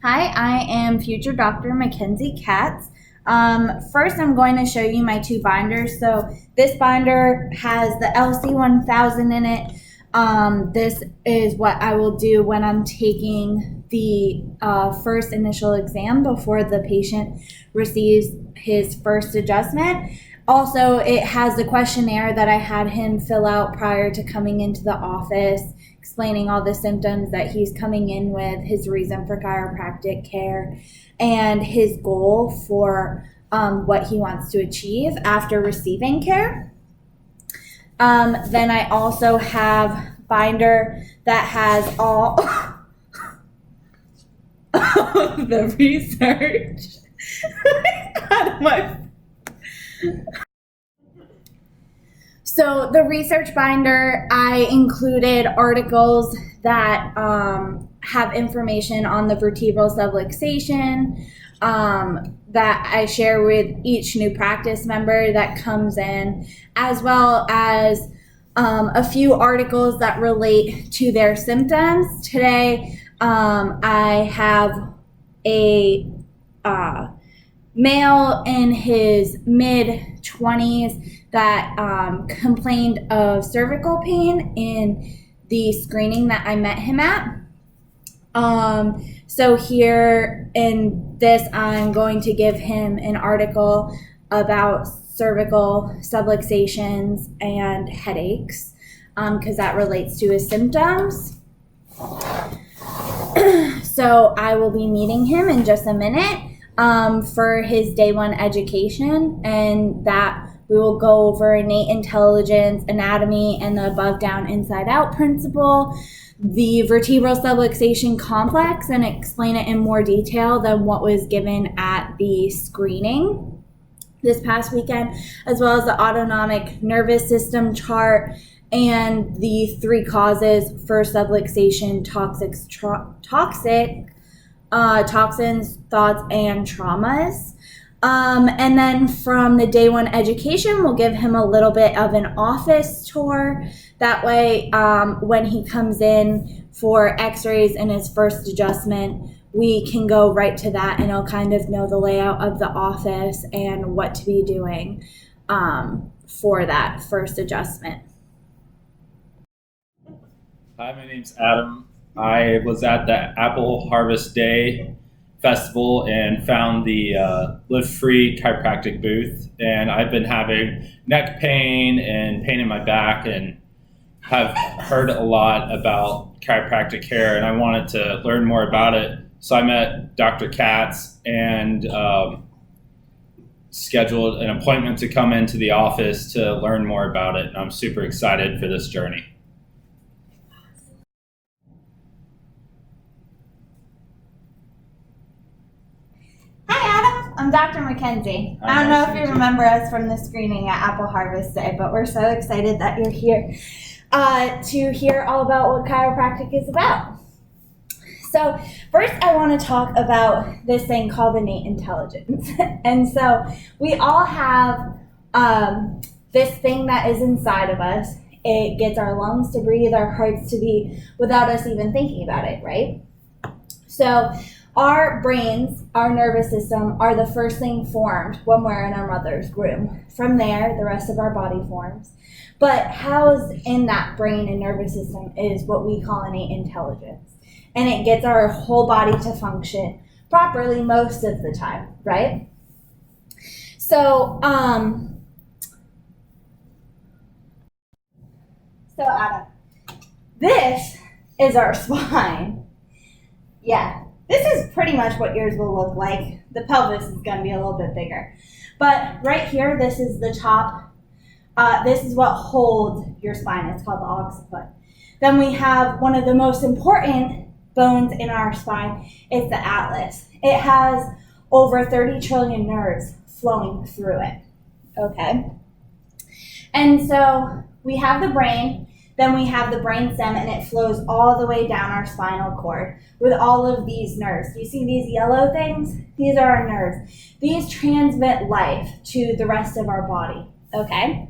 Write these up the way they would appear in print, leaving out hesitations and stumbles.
Hi, I am future Dr. Mackenzie Katz. First, I'm going to show you my two binders. So this binder has the LC1000 in it. This is what I will do when I'm taking the first initial exam before the patient receives his first adjustment. Also, it has the questionnaire that I had him fill out prior to coming into the office, explaining all the symptoms that he's coming in with, his reason for chiropractic care, and his goal for what he wants to achieve after receiving care. Then I also have binder that has all of the research out of my. So the research binder, I included articles that have information on the vertebral subluxation that I share with each new practice member that comes in, as well as a few articles that relate to their symptoms. Today, I have a male in his mid-20s that complained of cervical pain in the screening that I met him at. So here in this, I'm going to give him an article about cervical subluxations and headaches because that relates to his symptoms. So I will be meeting him in just a minute for his day one education, and that we will go over innate intelligence, anatomy, and the above, down, inside out principle, the vertebral subluxation complex, and explain it in more detail than what was given at the screening this past weekend, as well as the autonomic nervous system chart and the three causes for subluxation: toxins, thoughts, and traumas. And then from the day one education, we'll give him a little bit of an office tour. That way, when he comes in for x-rays and his first adjustment, we can go right to that and he'll kind of know the layout of the office and what to be doing for that first adjustment. Hi, my name's Adam. I was at the Apple Harvest Day Festival and found the Live Free chiropractic booth, and I've been having neck pain and pain in my back and have heard a lot about chiropractic care, and I wanted to learn more about it. So I met Dr. Katz and scheduled an appointment to come into the office to learn more about it, and I'm super excited for this journey. I'm Dr. Mackenzie. I don't know if you remember us from the screening at Apple Harvest Day, but we're so excited that you're here to hear all about what chiropractic is about. So first I want to talk about this thing called innate intelligence. And so we all have this thing that is inside of us. It gets our lungs to breathe, our hearts to beat without us even thinking about it, right? So our brains, our nervous system, are the first thing formed when we're in our mother's womb. From there, the rest of our body forms. But housed in that brain and nervous system is what we call innate intelligence. And it gets our whole body to function properly most of the time, right? So Adam, this is our spine. Yeah. This is pretty much what yours will look like. The pelvis is going to be a little bit bigger. But right here, this is the top. This is what holds your spine. It's called the occiput. Then we have one of the most important bones in our spine. It's the atlas. It has over 30 trillion nerves flowing through it. Okay? And so we have the brain. Then we have the brainstem, and it flows all the way down our spinal cord with all of these nerves. You see these yellow things? These are our nerves. These transmit life to the rest of our body, okay?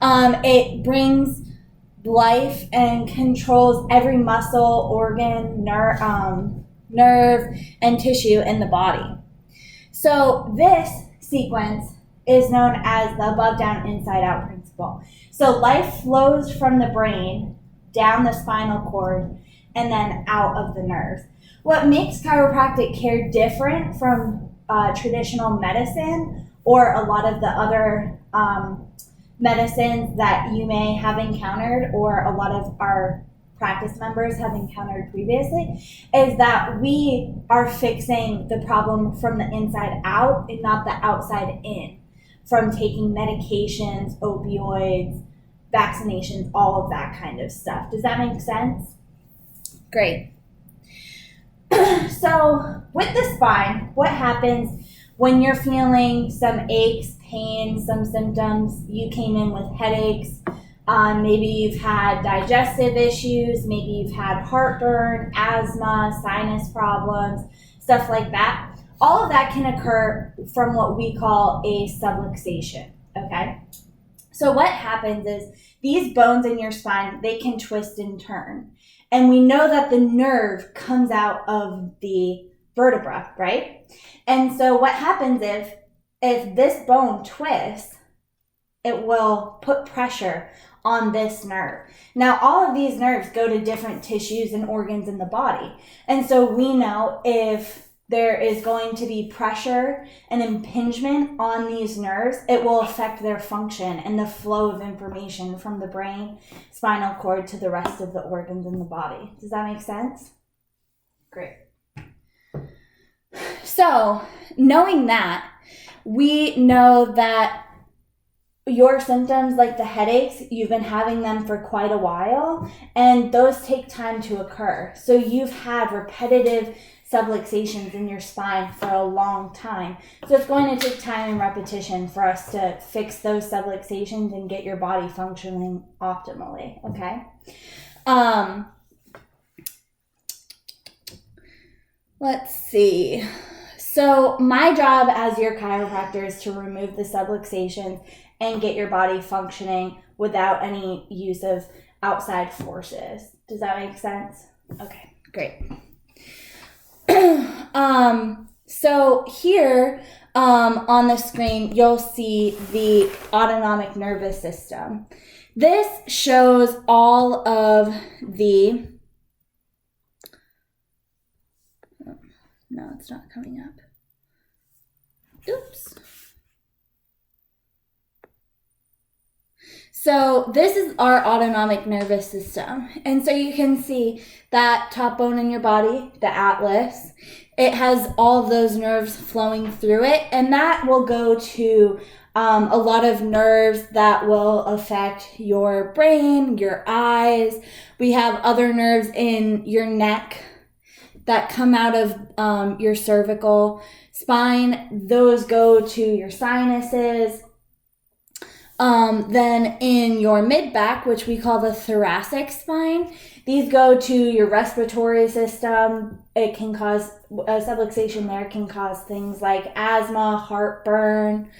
It brings life and controls every muscle, organ, nerve, nerve, and tissue in the body. So this sequence is known as the above, down, inside, out principle. So life flows from the brain down the spinal cord and then out of the nerves. What makes chiropractic care different from traditional medicine or a lot of the other medicines that you may have encountered or a lot of our practice members have encountered previously is that we are fixing the problem from the inside out and not the outside in, from taking medications, opioids, vaccinations, all of that kind of stuff. Does that make sense? Great. So with the spine, what happens when you're feeling some aches, pain, some symptoms? You came in with headaches. Maybe you've had digestive issues. Maybe you've had heartburn, asthma, sinus problems, stuff like that. All of that can occur from what we call a subluxation, okay? So what happens is these bones in your spine, they can twist and turn. And we know that the nerve comes out of the vertebra, right? And so what happens if this bone twists, it will put pressure on this nerve. Now, all of these nerves go to different tissues and organs in the body. And so we know if there is going to be pressure and impingement on these nerves, it will affect their function and the flow of information from the brain, spinal cord to the rest of the organs in the body. Does that make sense? Great. So, knowing that, we know that your symptoms, like the headaches, you've been having them for quite a while, and those take time to occur. So you've had repetitive subluxations in your spine for a long time. So it's going to take time and repetition for us to fix those subluxations and get your body functioning optimally, okay? Let's see. So my job as your chiropractor is to remove the subluxations and get your body functioning without any use of outside forces. Does that make sense? Okay, great. So here on the screen, you'll see the autonomic nervous system. This shows all of the... No, it's not coming up. Oops. So this is our autonomic nervous system. And so you can see that top bone in your body, the atlas, it has all of those nerves flowing through it. And that will go to a lot of nerves that will affect your brain, your eyes. We have other nerves in your neck that come out of your cervical spine. Those go to your sinuses. Then in your mid-back, which we call the thoracic spine, these go to your respiratory system. It can cause, a subluxation there can cause things like asthma, heartburn,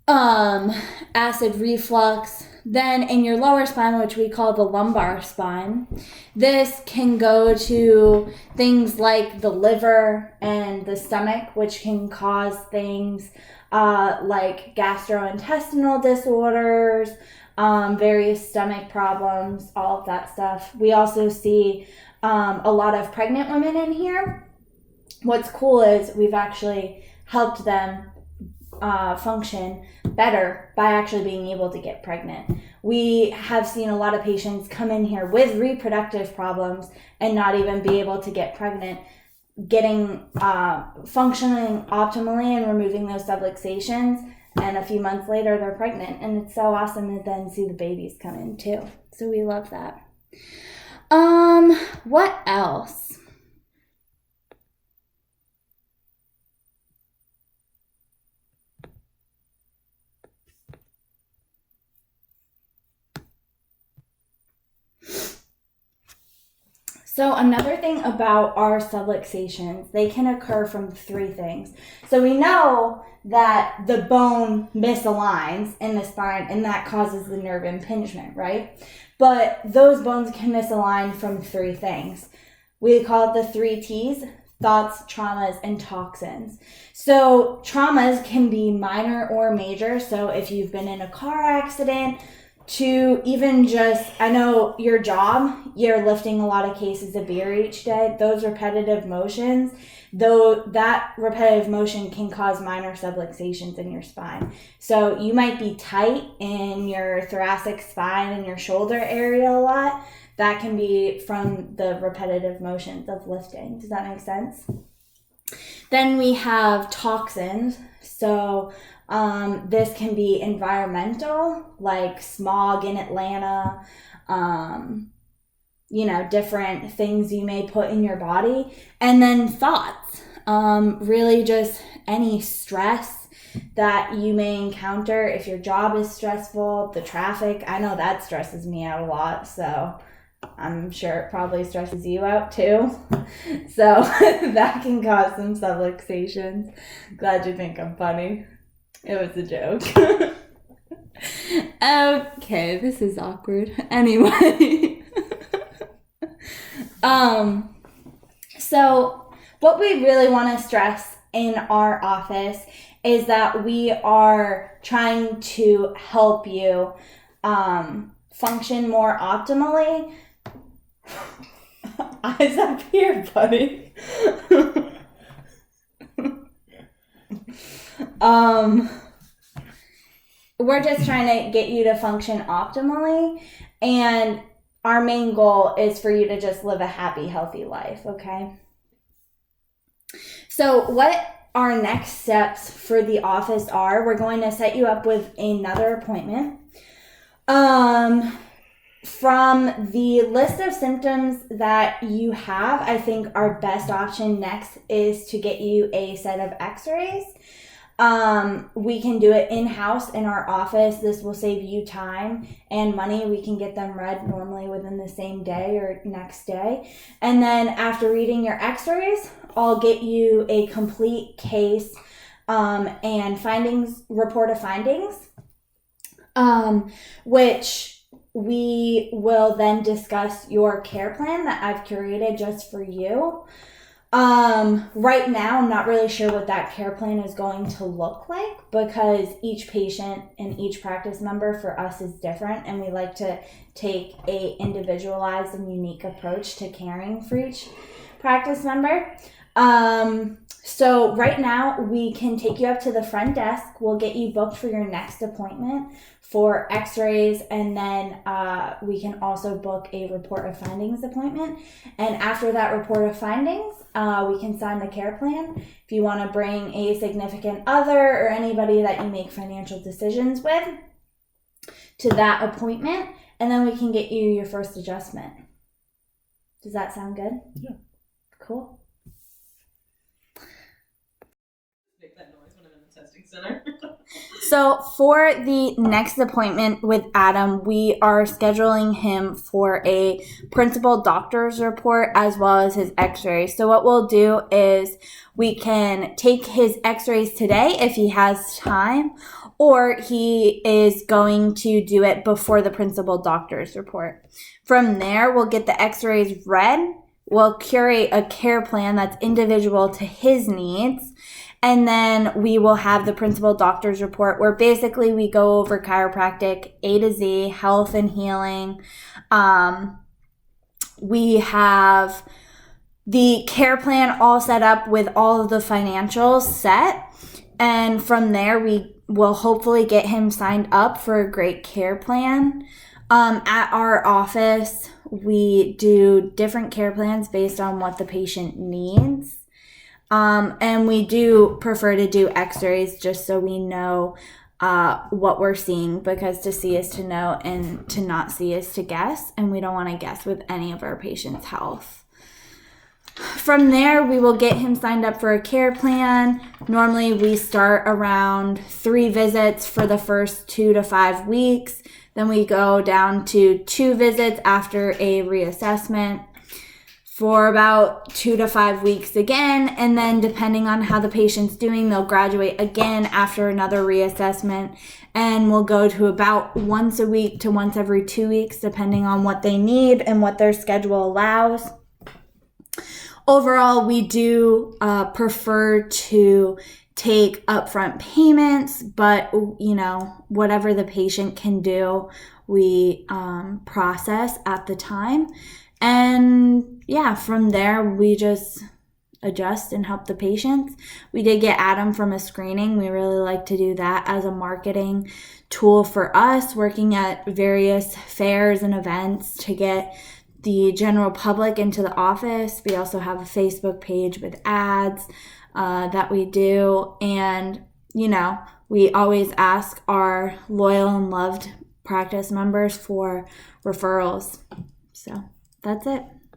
acid reflux. Then in your lower spine, which we call the lumbar spine, this can go to things like the liver and the stomach, which can cause things like gastrointestinal disorders, various stomach problems, all of that stuff. We also see a lot of pregnant women in here. What's cool is we've actually helped them function better by actually being able to get pregnant. We have seen a lot of patients come in here with reproductive problems and not even be able to get pregnant, getting functioning optimally and removing those subluxations, and a few months later they're pregnant, and it's so awesome to then see the babies come in too. So we love that. What else? So another thing about our subluxations, they can occur from three things. So we know that the bone misaligns in the spine and that causes the nerve impingement, right? But those bones can misalign from three things. We call it the 3 T's: thoughts, traumas, and toxins. So traumas can be minor or major. So if you've been in a car accident, to even just, I know your job, you're lifting a lot of cases of beer each day, those repetitive motions, though that repetitive motion can cause minor subluxations in your spine. So you might be tight in your thoracic spine and your shoulder area a lot. That can be from the repetitive motions of lifting. Does that make sense? Then we have toxins. So this can be environmental, like smog in Atlanta, different things you may put in your body. And then thoughts, really just any stress that you may encounter. If your job is stressful, the traffic, I know that stresses me out a lot, so I'm sure it probably stresses you out too. So that can cause some subluxations. Glad you think I'm funny. It was a joke. Okay, this is awkward. Anyway. So what we really want to stress in our office is that we are trying to help you function more optimally. Eyes up here, buddy. We're just trying to get you to function optimally, and our main goal is for you to just live a happy, healthy life, okay? So what our next steps for the office are, we're going to set you up with another appointment. From the list of symptoms that you have, I think our best option next is to get you a set of x-rays. We can do it in-house in our office. This will save you time and money. We can get them read normally within the same day or next day. And then after reading your x-rays, I'll get you a complete case and report of findings, which we will then discuss your care plan that I've curated just for you. Right now, I'm not really sure what that care plan is going to look like, because each patient and each practice member for us is different, and we like to take a individualized and unique approach to caring for each practice member. So right now we can take you up to the front desk. We'll get you booked for your next appointment for x-rays, and then we can also book a report of findings appointment. And after that report of findings, we can sign the care plan. If you want to bring a significant other or anybody that you make financial decisions with to that appointment, and then we can get you your first adjustment. Does that sound good? Yeah. Cool. Make that noise when I'm in the testing center. So for the next appointment with Adam, we are scheduling him for a principal doctor's report as well as his x-rays. So what we'll do is we can take his x-rays today if he has time, or he is going to do it before the principal doctor's report. From there, we'll get the x-rays read. We'll curate a care plan that's individual to his needs. And then we will have the principal doctor's report, where basically we go over chiropractic A to Z, health and healing. We have the care plan all set up with all of the financials set. And from there, we will hopefully get him signed up for a great care plan. At our office, we do different care plans based on what the patient needs. And we do prefer to do x-rays just so we know what we're seeing, because to see is to know and to not see is to guess, and we don't want to guess with any of our patients' health. From there, we will get him signed up for a care plan. Normally, we start around 3 visits for the first 2 to 5 weeks. Then we go down to 2 visits after a reassessment for about 2 to 5 weeks again. And then depending on how the patient's doing, they'll graduate again after another reassessment. And we'll go to about once a week to once every 2 weeks, depending on what they need and what their schedule allows. overall, we do prefer to take upfront payments, but whatever the patient can do, we process at the time. And yeah, from there, we just adjust and help the patients. We did get Adam from a screening. We really like to do that as a marketing tool for us, working at various fairs and events to get the general public into the office. We also have a Facebook page with ads that we do. And, we always ask our loyal and loved practice members for referrals. So that's it.